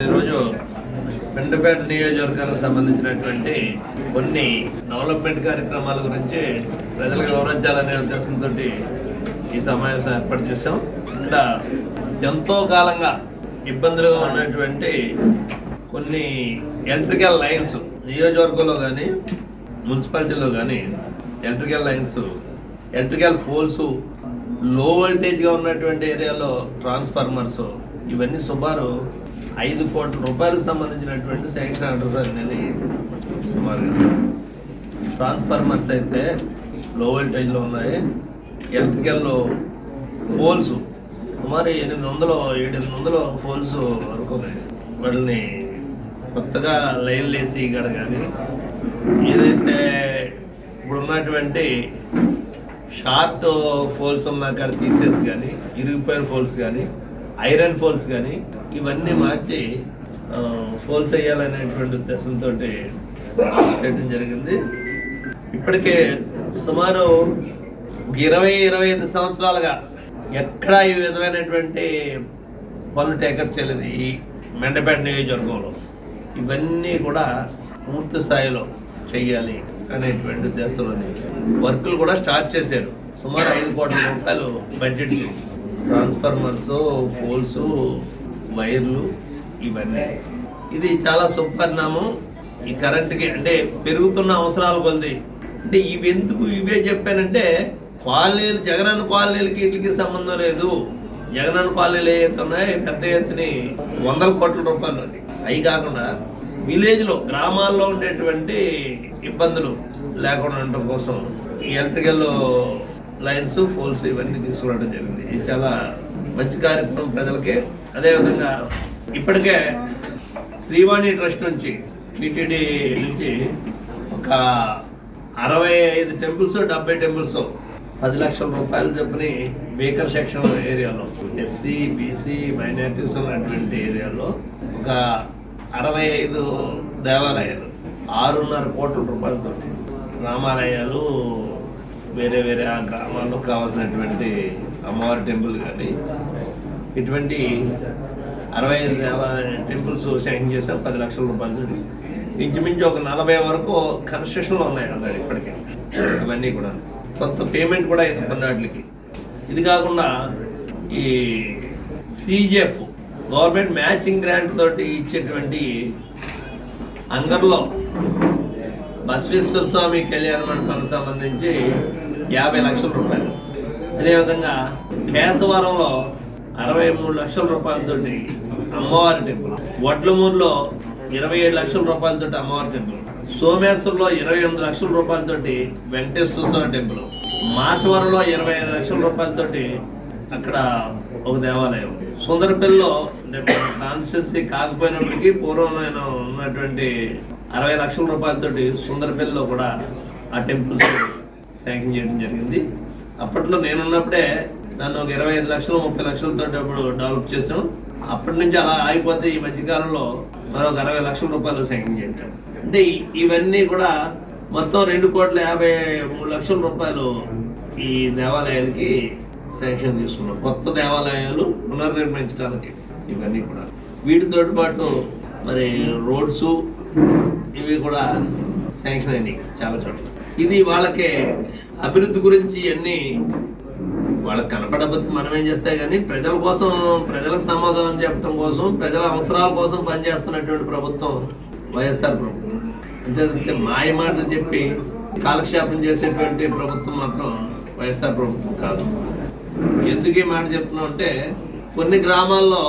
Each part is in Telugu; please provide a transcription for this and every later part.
ఈరోజు పెండపేట నియోజకవర్గానికి సంబంధించినటువంటి కొన్ని డెవలప్మెంట్ కార్యక్రమాల గురించి ప్రజలకు వివరించాలనే ఉద్దేశంతో ఈ సమావేశం ఏర్పాటు చేశాం. ఇక్కడ ఎంతో కాలంగా ఇబ్బందులుగా ఉన్నటువంటి కొన్ని ఎలక్ట్రికల్ లైన్స్ నియోజకవర్గంలో కానీ మున్సిపాలిటీలో కానీ ఎలక్ట్రికల్ పోల్స్, లో వోల్టేజ్గా ఉన్నటువంటి ఏరియాలో ట్రాన్స్ఫార్మర్స్, ఇవన్నీ సుమారు 5 కోట్ల రూపాయలకు సంబంధించినటువంటి శాంక్షన్ ఆర్డర్స్ అనేది సుమారుగా. ట్రాన్స్ఫార్మర్స్ అయితే లో వోల్టేజ్లో ఉన్నాయి. ఎలక్ట్రికల్ పోల్స్ సుమారు 700 పోల్స్ వరకు ఉన్నాయి. వాటిని కొత్తగా లైన్లు వేసి ఇక్కడ కానీ ఏదైతే ఇప్పుడు ఉన్నటువంటి షార్ట్ పోల్స్ ఉన్న కాడ తీసేసి కానీ, ఇరిగిపోయిన పోల్స్ కానీ, ఐరన్ పోల్స్ కానీ ఇవన్నీ మార్చి పోల్స్ వేయాలనేటువంటి ఉద్దేశంతో చేయడం జరిగింది. ఇప్పటికే సుమారు 20-25 సంవత్సరాలుగా ఎక్కడా ఈ విధమైనటువంటి పనులు టేకప్ చేయలేదు ఈ మెండపేట నియోజకవర్గంలో. ఇవన్నీ కూడా పూర్తి స్థాయిలో చెయ్యాలి అనేటువంటి ఉద్దేశంలోని వర్కులు కూడా స్టార్ట్ చేశారు. సుమారు 5 కోట్ల రూపాయలు బడ్జెట్, ట్రాన్స్ఫార్మర్స్, పోల్స్, వైర్లు, ఇవన్నీ. ఇది చాలా సుపరిణామం ఈ కరెంట్కి. అంటే పెరుగుతున్న అవసరాల కొద్ది. అంటే ఇవే చెప్పానంటే కాలనీలు, జగనన్న కాలనీలకి వీటికి సంబంధం లేదు. జగనన్న కాలనీలు ఏవైతే ఉన్నాయో పెద్ద ఎత్తుని 100 కోట్ల రూపాయలు. అవి కాకుండా విలేజ్లో, గ్రామాల్లో ఉండేటువంటి ఇబ్బందులు లేకుండా ఉండటం కోసం ఈ ఎలక్ట్రికల్ లైన్స్, పోల్స్ ఇవన్నీ తీసుకురావడం జరిగింది. ఇది చాలా మంచి కార్యక్రమం ప్రజలకి. అదేవిధంగా ఇప్పటికే శ్రీవాణి ట్రస్ట్ నుంచి, టీటీడీ నుంచి ఒక 65 టెంపుల్స్, 70 టెంపుల్స్ 10 లక్షల రూపాయలు చెప్పని బేకర్ సెక్షన్ ఏరియాలో, ఎస్సీ, బీసీ, మైనారిటీస్ ఉన్నటువంటి ఏరియాలో ఒక 65 దేవాలయాలు 6.5 కోట్ల రూపాయలతో, రామాలయాలు, వేరే వేరే ఆ గ్రామాల్లో కావాల్సినటువంటి అమ్మవారి టెంపుల్ కానీ ఇటువంటి 65 టెంపుల్స్ శాంక్షన్ చేశాం 10 లక్షల రూపాయలతో. ఇంచుమించు ఒక 40 వరకు కన్స్ట్రక్షన్లో ఉన్నాయి ఆల్రెడీ ఇప్పటికే. ఇవన్నీ కూడా కొంత పేమెంట్ కూడా అయింది కొన్నాటికి. ఇది కాకుండా ఈ సిజిఎఫ్ గవర్నమెంట్ మ్యాచింగ్ గ్రాంట్ తోటి ఇచ్చేటువంటి అంగర్లో బసవేశ్వర స్వామి కళ్యాణ మండపానికి సంబంధించి 50 లక్షల రూపాయలు. అదేవిధంగా కేశవరంలో 63 లక్షల రూపాయలతోటి అమ్మవారి టెంపుల్, వడ్లమూరులో 27 లక్షల రూపాయలతోటి అమ్మవారి టెంపుల్, సోమేశ్వర్లో 28 లక్షల రూపాయలతోటి వెంకటేశ్వర స్వామి టెంపుల్, మాచవరంలో 25 లక్షల రూపాయలతోటి అక్కడ ఒక దేవాలయం, సుందరపల్లిలో కాన్స్టిట్యున్సీ కాకపోయినప్పటికీ పూర్వం ఉన్నటువంటి 60 లక్షల రూపాయలతోటి సుందరపల్లిలో కూడా ఆ టెంపుల్స్ శాంక్షన్ చేయడం జరిగింది. అప్పట్లో నేనున్నప్పుడే దాన్ని ఒక 25 లక్షలు 30 లక్షలతో అప్పుడు డెవలప్ చేసాం. అప్పటి నుంచి అలా ఆగిపోతే ఈ మధ్యకాలంలో మరొక 60 లక్షల రూపాయలు శాంక్షన్ చేశాం. అంటే ఇవన్నీ కూడా మొత్తం 2,53 లక్షల రూపాయలు ఈ దేవాలయాలకి శాంక్షన్ తీసుకున్నాం. కొత్త దేవాలయాలు పునర్నిర్మించడానికి ఇవన్నీ కూడా. వీటితో పాటు మరి రోడ్స్ ఇవి కూడా శాంక్షన్ అయినాయి చాలా చోట్ల. ఇది వాళ్ళకి అభివృద్ధి గురించి అన్నీ వాళ్ళకి కనపడకపోతే మనం ఏం చేస్తాయి కానీ ప్రజల కోసం, ప్రజలకు సమాధానం చెప్పడం కోసం, ప్రజల అవసరాల కోసం పనిచేస్తున్నటువంటి ప్రభుత్వం వైఎస్ఆర్ ప్రభుత్వం. అంతే మాయ మాటలు చెప్పి కాలక్షేపం చేసేటువంటి ప్రభుత్వం మాత్రం వైఎస్ఆర్ ప్రభుత్వం కాదు. ఎందుకు ఈ మాట చెప్తున్నాం అంటే కొన్ని గ్రామాల్లో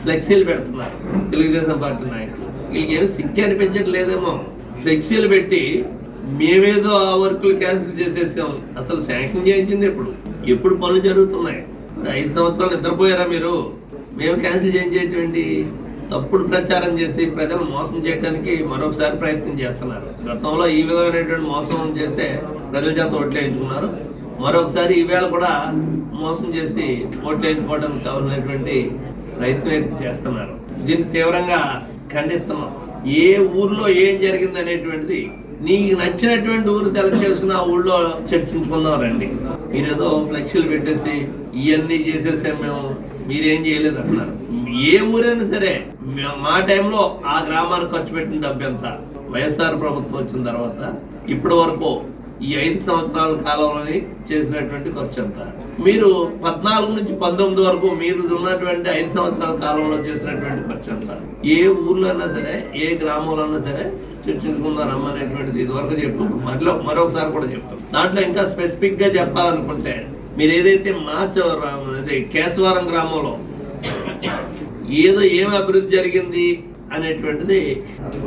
ఫ్లెక్సీలు పెడుతున్నారు తెలుగుదేశం పార్టీ నాయకులు. వీళ్ళకి ఏమి సిక్కి అనిపించట్లేదేమో. ఫ్లెక్సీలు పెట్టి మేమేదో ఆ వర్కులు క్యాన్సిల్ చేసేసాం. అసలు శాంక్షన్ చేయించింది ఎప్పుడు పనులు జరుగుతున్నాయి? మరి 5 సంవత్సరాలు నిద్రపోయారా మీరు? మేము క్యాన్సిల్ చేయించేటువంటి తప్పుడు ప్రచారం చేసి ప్రజలు మోసం చేయడానికి మరొకసారి ప్రయత్నం చేస్తున్నారు. గతంలో ఈ విధమైనటువంటి మోసం చేసే ప్రజల చేత ఓట్లు వేయించుకున్నారు. మరొకసారి ఈవేళ కూడా మోసం చేసి ఓట్లు వేయించుకోవడానికి కావాల్సినటువంటి ప్రయత్నం అయితే చేస్తున్నారు. దీన్ని తీవ్రంగా ఖండిస్తున్నాం. ఏ ఊర్లో ఏం జరిగింది అనేటువంటిది నీకు నచ్చినటువంటి ఊరు సెలెక్ట్ చేసుకుని ఆ ఊళ్ళో చర్చించుకుందాం రండి. మీరేదో ఫ్లెక్సీలు పెట్టేసి ఇవన్నీ చేసేసాం మేము, మీరేం చేయలేదు అంటున్నారు. ఏ ఊరైనా సరే మా టైంలో ఆ గ్రామానికి ఖర్చు పెట్టిన డబ్బు ఎంత, వైఎస్ఆర్ ప్రభుత్వం వచ్చిన తర్వాత ఇప్పటి వరకు ఈ 5 సంవత్సరాల కాలంలోని చేసినటువంటి ఖర్చు ఎంత, మీరు 14 నుంచి 19 వరకు మీరు ఉన్నటువంటి 5 సంవత్సరాల కాలంలో చేసినటువంటి ఖర్చు ఎంత, ఏ ఊర్లో అయినా సరే ఏ గ్రామంలో అయినా సరే చర్చించుకుందాం అనేటువంటిది ఇదివరకు చెప్తాం, మరొకసారి కూడా చెప్తాం. దాంట్లో ఇంకా స్పెసిఫిక్ గా చెప్పాలనుకుంటే మీరు ఏదైతే కేశవరం గ్రామంలో ఏం అభివృద్ధి జరిగింది అనేటువంటిది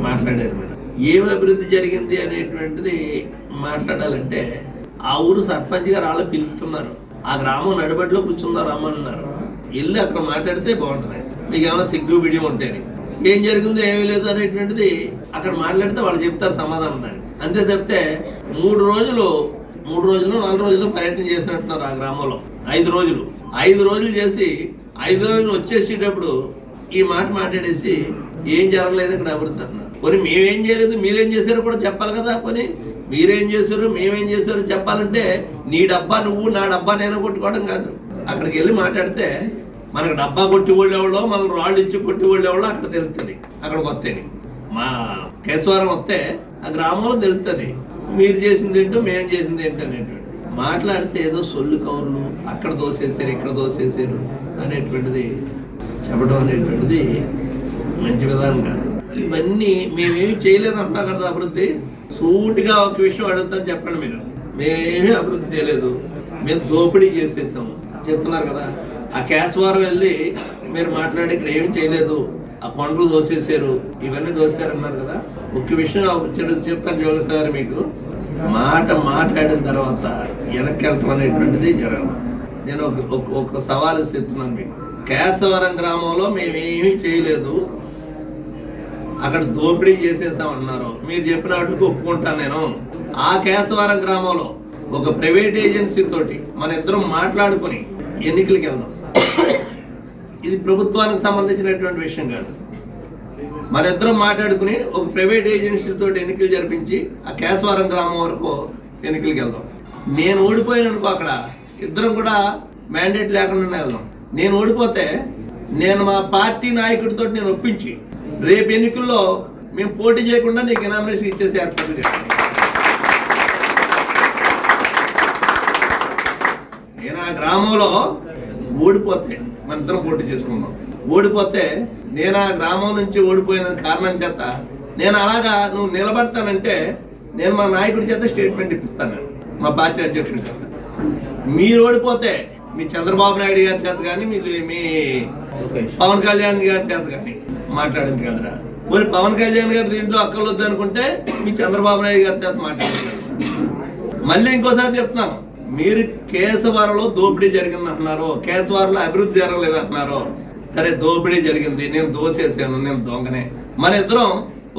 మాట్లాడారు. మీరు ఏం అభివృద్ధి జరిగింది అనేటువంటిది మాట్లాడాలంటే ఆ ఊరు సర్పంచ్ గారు వాళ్ళు పిలుస్తున్నారు, ఆ గ్రామం నడిబడిలో కూర్చుందా రమ్మన్నారు, వెళ్ళి అక్కడ మాట్లాడితే బాగుంటుంది. మీకు ఏమైనా సిగ్గు బిడియం ఉంటే ఏం జరిగిందో ఏమీ లేదు అనేటువంటిది అక్కడ మాట్లాడితే వాళ్ళు చెప్తారు సమాధానం దానికి. అంతే తప్పితే 3 రోజులు 4 రోజులు పర్యటన చేసినట్టున్నారు ఆ గ్రామంలో. 5 రోజులు చేసి 5 రోజులు వచ్చేసేటప్పుడు ఈ మాట మాట్లాడేసి ఏం జరగలేదు ఇక్కడ అభివృద్ధి అంటున్నారు. పోనీ మేమేం చేయలేదు మీరేం చేశారో కూడా చెప్పాలి కదా. పోనీ మీరేం చేశారు మేమేం చేశారో చెప్పాలంటే నీ డబ్బా నువ్వు నా డబ్బా నేను కొట్టుకోవడం కాదు. అక్కడికి వెళ్ళి మాట్లాడితే మనకు డబ్బా కొట్టి వాళ్ళు ఎవడో మనం రాళ్ళు ఇచ్చి కొట్టి వాళ్ళు ఎవడో అక్కడ తెలుస్తుంది. అక్కడికి వస్తే మా కేశవరం వస్తే ఆ గ్రామంలో తెలుస్తుంది మీరు చేసింది ఏంటో మేము చేసింది ఏంటో అనేటువంటి. మాట్లాడితే ఏదో సొల్లు కవర్లు అక్కడ దోసేసారు ఇక్కడ దోసేసారు అనేటువంటిది చెప్పడం అనేటువంటిది మంచి విధానం కాదు. ఇవన్నీ మేమేమి చేయలేదు అంటున్నా కదా అభివృద్ధి. సూటిగా ఒక విషయం అడుగుతాను చెప్పండి. మీరు మేమేమీ అభివృద్ధి చేయలేదు, మేము దోపిడీ చేసేసాము చెప్తున్నారు కదా. ఆ కేశవరం వెళ్ళి మీరు మాట్లాడి ఇక్కడ ఏమి చేయలేదు, ఆ కొండలు దోసేసారు ఇవన్నీ దోసేసారు అన్నారు కదా. ముఖ్య విషయం చెప్తాను జోగేశ్వర గారు, మీకు మాట్లాడిన తర్వాత వెనక్కి వెళ్తాం అనేటువంటిది జరగదు. నేను ఒక సవాలు చెప్తున్నాను మీకు. కేశవరం గ్రామంలో మేమేమీ చేయలేదు, అక్కడ దోపిడీ చేసేసామన్నారు. మీరు చెప్పిన వాటికి ఒప్పుకుంటాను నేను. ఆ కేశవరం గ్రామంలో ఒక ప్రైవేట్ ఏజెన్సీ తోటి మన ఇద్దరం మాట్లాడుకుని ఎన్నికలకు వెళ్దాం. ఇది ప్రభుత్వానికి సంబంధించినటువంటి విషయం కాదు. మన ఇద్దరం మాట్లాడుకుని ఒక ప్రైవేట్ ఏజెన్సీ తోటి ఎన్నికలు జరిపించి ఆ కేశవరం గ్రామం వరకు ఎన్నికలకు వెళ్దాం. నేను ఓడిపోయాననుకో అక్కడ ఇద్దరం కూడా మ్యాండేట్ లేకుండా వెళ్దాం. నేను ఓడిపోతే నేను మా పార్టీ నాయకుడితో నేను ఒప్పించి రేపు ఎన్నికల్లో మేము పోటీ చేయకుండా నీకు నామినేషన్ ఇచ్చేసి ఏర్పాటు చేస్తాను. నేను ఆ గ్రామంలో ఓడిపోతే మన ఇద్దరం పోటీ చేసుకున్నాం. ఓడిపోతే నేను ఆ గ్రామం నుంచి ఓడిపోయిన కారణం చేత నేను అలాగా నువ్వు నిలబడతానంటే నేను మా నాయకుడి చేత స్టేట్మెంట్ ఇప్పిస్తాను, నేను మా పార్టీ అధ్యక్షుడి చేత. మీరు ఓడిపోతే మీ చంద్రబాబు నాయుడు గారి చేత కానీ మీ పవన్ కళ్యాణ్ గారి చేత కానీ మాట్లాడింది కదరా. మరి పవన్ కళ్యాణ్ గారు దీంట్లో అక్కర్లొద్దు అనుకుంటే మీ చంద్రబాబు నాయుడు గారి చేత మాట్లాడుతున్నారు. మళ్ళీ ఇంకోసారి చెప్తున్నాను, మీరు కేశవరంలో దోపిడీ జరిగింది అంటున్నారు, కేశవరంలో అభివృద్ధి జరగలేదు అంటున్నారు. సరే దోపిడీ జరిగింది, నేను దోసేసాను, నేను దొంగనే. మన ఇద్దరం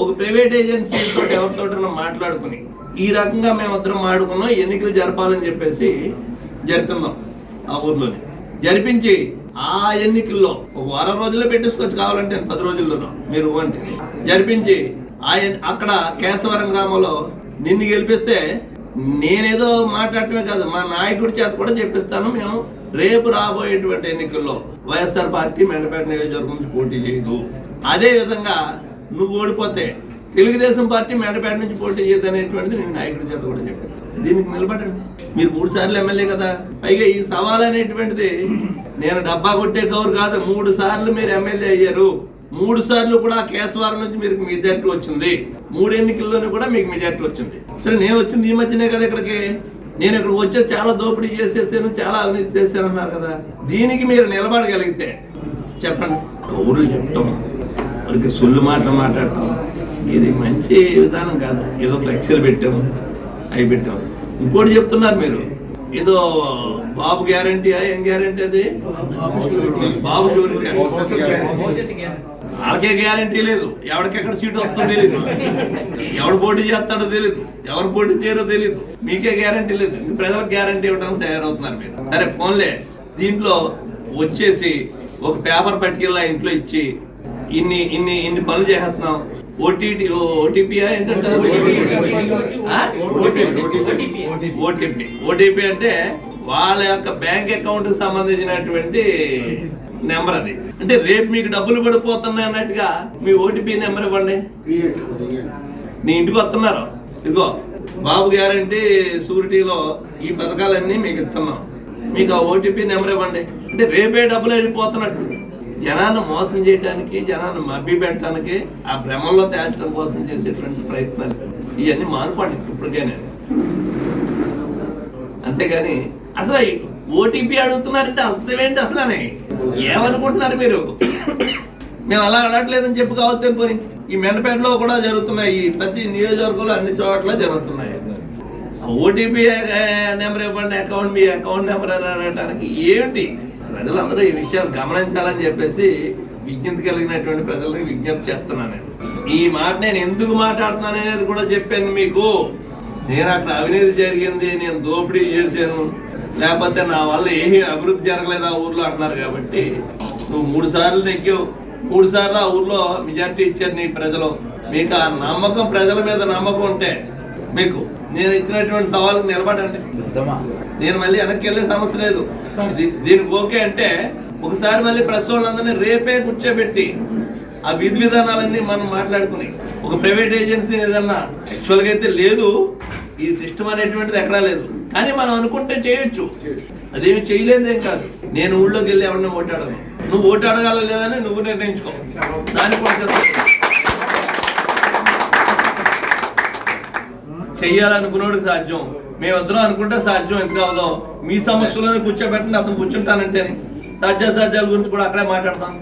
ఒక ప్రైవేట్ ఏజెన్సీ తోటి ఎవరితో మాట్లాడుకుని ఈ రకంగా మేమిద్దరం మాట్లాడుకున్నాం, ఎన్నికలు జరపాలని చెప్పేసి జరిపిందాం. ఆ ఊర్లోని జరిపించి ఆ ఎన్నికల్లో ఒక 10 రోజుల్లో పెట్టేసుకోవచ్చు, కావాలంటే 10 రోజుల్లోనూ మీరు అంటే జరిపించి అక్కడ కేశవరం గ్రామంలో నిన్ను గెలిపిస్తే నేనేదో మాట్లాడటమే కాదు, మా నాయకుడి చేత కూడా చెప్పిస్తాను, మేము రేపు రాబోయేటువంటి ఎన్నికల్లో వైఎస్ఆర్ పార్టీ మెండపేట నియోజకవర్గం నుంచి పోటీ చేయదు. అదే విధంగా నువ్వు ఓడిపోతే తెలుగుదేశం పార్టీ మెండపేట నుంచి పోటీ చేయదు అనేటువంటిది నేను నాయకుడి చేత కూడా చెప్పాను. దీనికి నిలబడండి. మీరు 3 సార్లు ఎమ్మెల్యే కదా. పైగా ఈ సవాల్ అనేటువంటిది నేను డబ్బా కొట్టే కౌరు కాదు. 3 సార్లు మీరు ఎమ్మెల్యే అయ్యారు. 3 సార్లు కూడా కేశవరం నుంచి మీకు మెజార్టీ వచ్చింది. 3 ఎన్నికల్లోనూ కూడా మీకు మెజార్టీ వచ్చింది. సరే నేను వచ్చింది ఈ మధ్యనే కదా ఇక్కడికి. నేను ఇక్కడికి వచ్చే చాలా దోపిడీ చేసేసాను, చాలా అవినీతి చేశాను అన్నారు కదా. దీనికి మీరు నిలబడగలిగితే చెప్పండి. కౌరులు చెప్పటం, వారికి సొల్లు మాట్లాడటం ఇది మంచి విధానం కాదు. ఏదో ఫ్లెక్సీలు పెట్టాము, అవి పెట్టాము. ఇంకోటి చెప్తున్నారు మీరు, ఏదో బాబు గ్యారంటీ, ఏం గ్యారంటీ అది? బాబు షూరిటీ. వాళ్ళకే గ్యారంటీ లేదు, ఎవరికెక్కడ సీటు వస్తుందో తెలీదు, ఎవడు పోటీ చేస్తాడో తెలీదు, ఎవరు పోటీ చేయరో తెలీదు, మీకే గ్యారంటీ లేదు. ప్రజలకు గ్యారంటీ ఇవ్వడానికి తయారవుతున్నారు మీరు. సరే ఫోన్లే, దీంట్లో వచ్చేసి ఒక పేపర్ పట్టుకెళ్ళి ఇంట్లో ఇచ్చి ఇన్ని పనులు చేస్తున్నాం. ఓటీపీ ఏంటంటే ఓటీపీ అంటే వాళ్ళ యొక్క బ్యాంక్ అకౌంట్ కి సంబంధించినటువంటి నెంబర్ అది. అంటే రేపు మీకు డబ్బులు పడిపోతున్నాయి అన్నట్టుగా మీ ఓటీపీ నెంబర్ ఇవ్వండి. నీ ఇంటికి వస్తున్నారు, ఇదిగో బాబు గ్యారంటీ షూరిటీలో ఈ పథకాలన్నీ మీకు ఇస్తున్నాం, మీకు ఆ ఓటీపీ నెంబర్ ఇవ్వండి. అంటే రేపే డబ్బులు వెళ్ళిపోతున్నట్టు జనాన్ని మోసం చేయడానికి, జనాన్ని మభ్య పెట్టడానికి, ఆ భ్రమంలో తేల్చడం కోసం చేసేటువంటి ప్రయత్నాలు ఇవన్నీ మానుకోండి ఇప్పటికేనే. అంతేగాని అసలు ఓటీపీ అడుగుతున్నారంటే అర్థమేంటి అసలు? ఏమనుకుంటున్నారు మీరు? మేము అలా అడగట్లేదని చెప్పు కావద్దు పోనీ. ఈ మెండపేటలో కూడా జరుగుతున్నాయి, ప్రతి నియోజకవర్గంలో అన్ని చోట్ల జరుగుతున్నాయి. ఓటీపీ నెంబర్ ఇవ్వండి, మీ అకౌంట్ నెంబర్ అని అనడానికి ఏమిటి? ప్రజలందరూ ఈ విషయాలు గమనించాలని చెప్పేసి విజ్ఞప్తి కలిగినటువంటి ప్రజలకు విజ్ఞప్తి చేస్తున్నాను. నేను ఈ మాట నేను ఎందుకు మాట్లాడుతున్నాను అనేది కూడా చెప్పాను మీకు. నేను అక్కడ అవినీతి జరిగింది, నేను దోపిడీ చేశాను, లేకపోతే నా వల్ల ఏమీ అభివృద్ధి జరగలేదు ఆ ఊర్లో అంటున్నారు. కాబట్టి నువ్వు 3 సార్లు నెగ్గావు, 3 సార్లు ఆ ఊర్లో మెజార్టీ ఇచ్చారు నీ ప్రజలు. మీకు ఆ నమ్మకం, ప్రజల మీద నమ్మకం ఉంటే మీకు నేను ఇచ్చినటువంటి సవాళ్ళకు నిలబడండి. నేను మళ్ళీ వెనక్కి వెళ్ళే సమస్య లేదు. దీనికి ఓకే అంటే ఒకసారి మళ్ళీ ప్రెస్ వాళ్ళందరినీ రేపే కూర్చోబెట్టి ఆ విధి విధానాలన్నీ మనం మాట్లాడుకుని, ఒక ప్రైవేట్ ఏజెన్సీ ఏదన్నా యాక్చువల్గా అయితే లేదు, ఈ సిస్టమ్ అనేటువంటిది ఎక్కడా లేదు, కానీ మనం అనుకుంటే చేయొచ్చు. అదేమి చేయలేదేం కాదు. నేను ఊళ్ళోకి వెళ్ళి ఎవరిని ఓటు అడగను, నువ్వు ఓటు అడగాల లేదని నువ్వు నిర్ణయించుకో. దానికి కూడా చెయ్యాలనుకున్నోడికి సాధ్యం, మేమిద్దరం అనుకుంటే సాధ్యం. ఎంత అవదో మీ సమక్షంలోనే కూర్చోబెట్టండి, అతను కూర్చుంటానంటేనే సాధ్యాసాధ్యాల గురించి కూడా అక్కడే మాట్లాడతాం.